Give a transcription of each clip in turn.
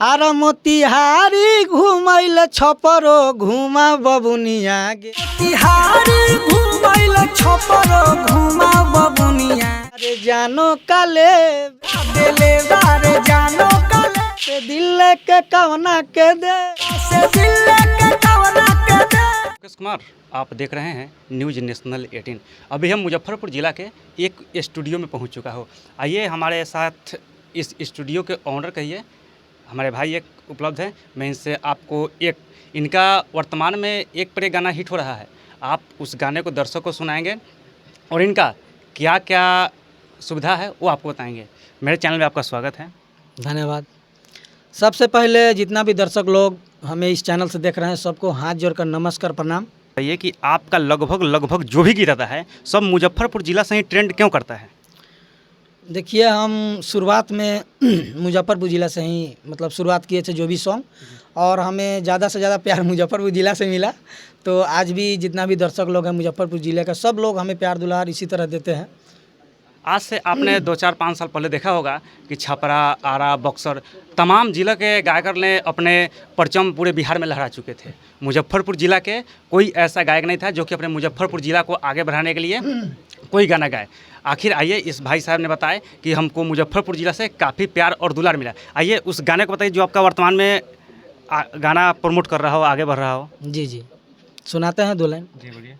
Are Motihari घुमैल छपरो घुमा बबुनिया गे मोतिहारी घुमैल छपरो घुमा बबुनिया रे जानो काले देले बारे जानो काले से दिल के कवना के दे से दिल के कवना के दे। मुकेश कुमार, आप देख रहे हैं न्यूज नेशनल 18। अभी हम मुजफ्फरपुर ज़िला के एक स्टूडियो में पहुंच चुका हो। आइए हमारे साथ इस स्टूडियो के ऑनर कहिए, हमारे भाई एक उपलब्ध है। मैं इनसे आपको इनका वर्तमान में एक पर एक गाना हिट हो रहा है, आप उस गाने को दर्शकों को सुनाएंगे और इनका क्या क्या सुविधा है वो आपको बताएंगे। मेरे चैनल में आपका स्वागत है। धन्यवाद। सबसे पहले जितना भी दर्शक लोग हमें इस चैनल से देख रहे हैं सबको हाथ जोड़कर नमस्कार प्रणाम। ये कि आपका लगभग जो भी गीत आता है सब मुजफ्फरपुर ज़िला से ही ट्रेंड क्यों करता है? देखिए, हम शुरुआत में मुजफ्फरपुर ज़िला से ही मतलब शुरुआत किए थे जो भी सॉन्ग, और हमें ज़्यादा से ज़्यादा प्यार मुजफ्फरपुर ज़िला से मिला। तो आज भी जितना भी दर्शक लोग हैं मुजफ्फरपुर ज़िले का, सब लोग हमें प्यार दुलार इसी तरह देते हैं। आज से आपने 2-4-5 साल पहले देखा होगा कि छपरा, आरा, बक्सर तमाम ज़िला के गायकर ने अपने परचम पूरे बिहार में लहरा चुके थे। मुजफ्फरपुर ज़िला के कोई ऐसा गायक नहीं था जो कि अपने मुजफ्फरपुर ज़िला को आगे बढ़ाने के लिए कोई गाना गाए। आखिर आइए, इस भाई साहब ने बताया कि हमको मुजफ्फरपुर ज़िला से काफ़ी प्यार और दुलार मिला। आइए उस गाने को बताइए जो आपका वर्तमान में गाना प्रमोट कर रहा हो, आगे बढ़ रहा हो। जी सुनाते हैं 2 लाइन। जी बोलिए।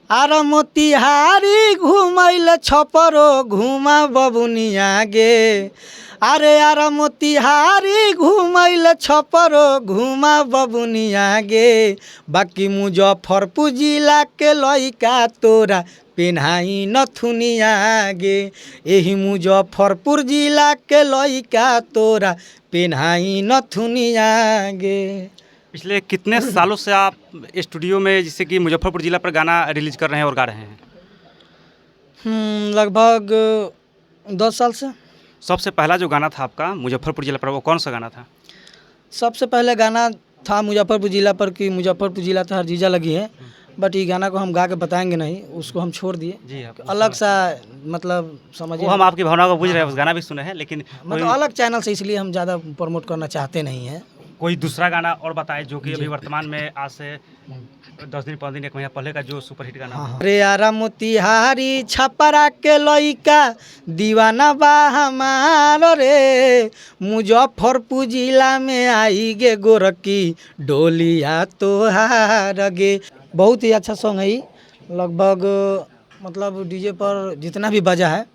आर मोतिहारी घुमैल छपरो घुमा बबुनिया गे, अरे आर मोतिहारी घुमैल छपरो घुमा बबुनिया गे, बाकी मुजफ्फरपुर जिला के लइका तोरा पेन्हाई नथुनिया गे, एही मुजफ्फरपुर जिला के लइका तोरा पेन्हाई नथुनिया गे। पिछले कितने सालों से आप स्टूडियो में जिससे कि मुजफ्फरपुर ज़िला पर गाना रिलीज कर रहे हैं और गा रहे हैं? लगभग 10 साल से। सबसे पहला जो गाना था आपका मुजफ्फरपुर ज़िला पर, वो कौन सा गाना था? सबसे पहले गाना था मुजफ्फरपुर ज़िला पर कि मुजफ्फरपुर ज़िला तो हर जीजा लगी है, बट ये गाना को हम गा के बताएंगे नहीं, उसको हम छोड़ दिए। जी, आप अलग सा मतलब समझिए, वो हम आपकी भावना को बुझ रहे हैं, उस गाना भी सुने हैं, लेकिन मतलब अलग चैनल से, इसलिए हम ज़्यादा प्रमोट करना चाहते नहीं हैं। कोई दूसरा गाना और बताए जो कि अभी वर्तमान में आज से 10 दिन 5 दिन 1 महीना पहले का जो सुपरहिट गाना। हाँ। अरे यारा मोतिहारी छपरा के लइका दीवाना बा हमार रे, मुजफ्फरपुर जिला में आई गे गोरकी डोलिया तोहार गे। बहुत ही अच्छा सॉन्ग है ये। लगभग मतलब डीजे पर जितना भी बजा है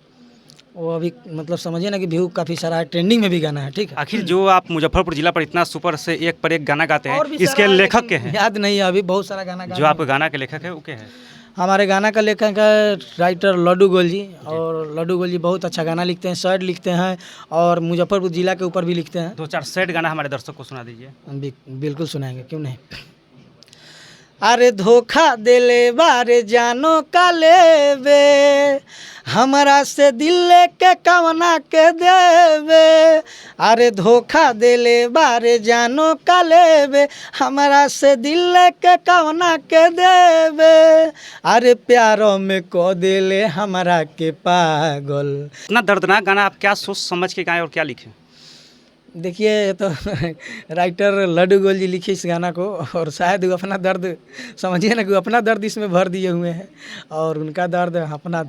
वो अभी मतलब समझिए ना कि व्यू काफ़ी सारा है, ट्रेंडिंग में भी गाना है। ठीक है। आखिर जो आप मुजफ्फरपुर जिला पर इतना सुपर से एक पर एक गाना गाते हैं, इसके लेखक के हैं? याद नहीं है अभी, बहुत सारा गाना जो आपके गाना के लेखक है वो क्या है? हमारे गाना का लेखक है राइटर लड्डू गोल जी, और लड्डू गोल जी बहुत अच्छा गाना लिखते हैं, शर्ट लिखते हैं और मुजफ्फरपुर जिला के ऊपर भी लिखते हैं। 2-4 सेट गाना हमारे दर्शक को सुना दीजिए। बिल्कुल सुनाएंगे, क्यों नहीं। अरे धोखा देले बारे जानो काले बे, हमरा से दिल के कवना के देवे, अरे धोखा देले बारे जानो काले बे, हमरा से दिल के कवना के देवे, अरे प्यारों में को देले हमरा के पागल। इतना दर्दनाक गाना आप क्या सोच समझ के गाएं और क्या लिखें? देखिए, ये तो राइटर लड्डू गोल जी लिखे इस गाना को, और शायद वो अपना दर्द समझिए ना कि अपना दर्द इसमें भर दिए हुए हैं, और उनका दर्द अपना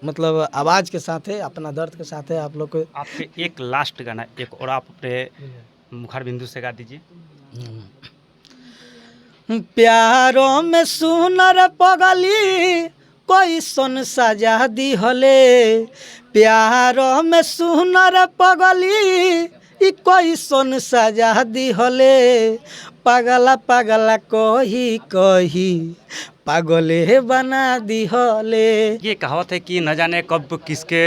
मतलब आवाज़ के साथ है, अपना दर्द के साथ है। आप लोग को आपके एक लास्ट गाना एक और आप अपने मुखार बिंदु से गा दीजिए। प्यारों में सुनर पगली कोई सन सजा दी हले, प्यारों में सुनर पगली कोई सन सजा दी हले, पागला पागला कही कही पागले बना दी हले। ये कहावत है कि न जाने कब किसके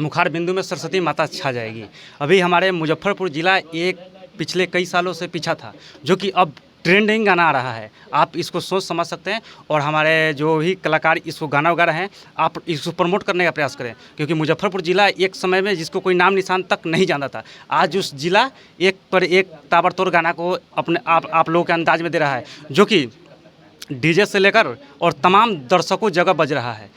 मुखार बिंदु में सरस्वती माता छा जाएगी। अभी हमारे मुजफ्फरपुर ज़िला एक पिछले कई सालों से पीछा था, जो कि अब ट्रेंडिंग गाना आ रहा है। आप इसको सोच समझ सकते हैं, और हमारे जो भी कलाकार इसको गाना वगैरह हैं, आप इसको प्रमोट करने का प्रयास करें, क्योंकि मुजफ्फरपुर ज़िला एक समय में जिसको कोई नाम निशान तक नहीं जानता था, आज उस ज़िला एक पर एक ताबड़तोड़ गाना को अपने आप लोगों के अंदाज में दे रहा है, जो कि डीजे से लेकर और तमाम दर्शकों जगह बज रहा है।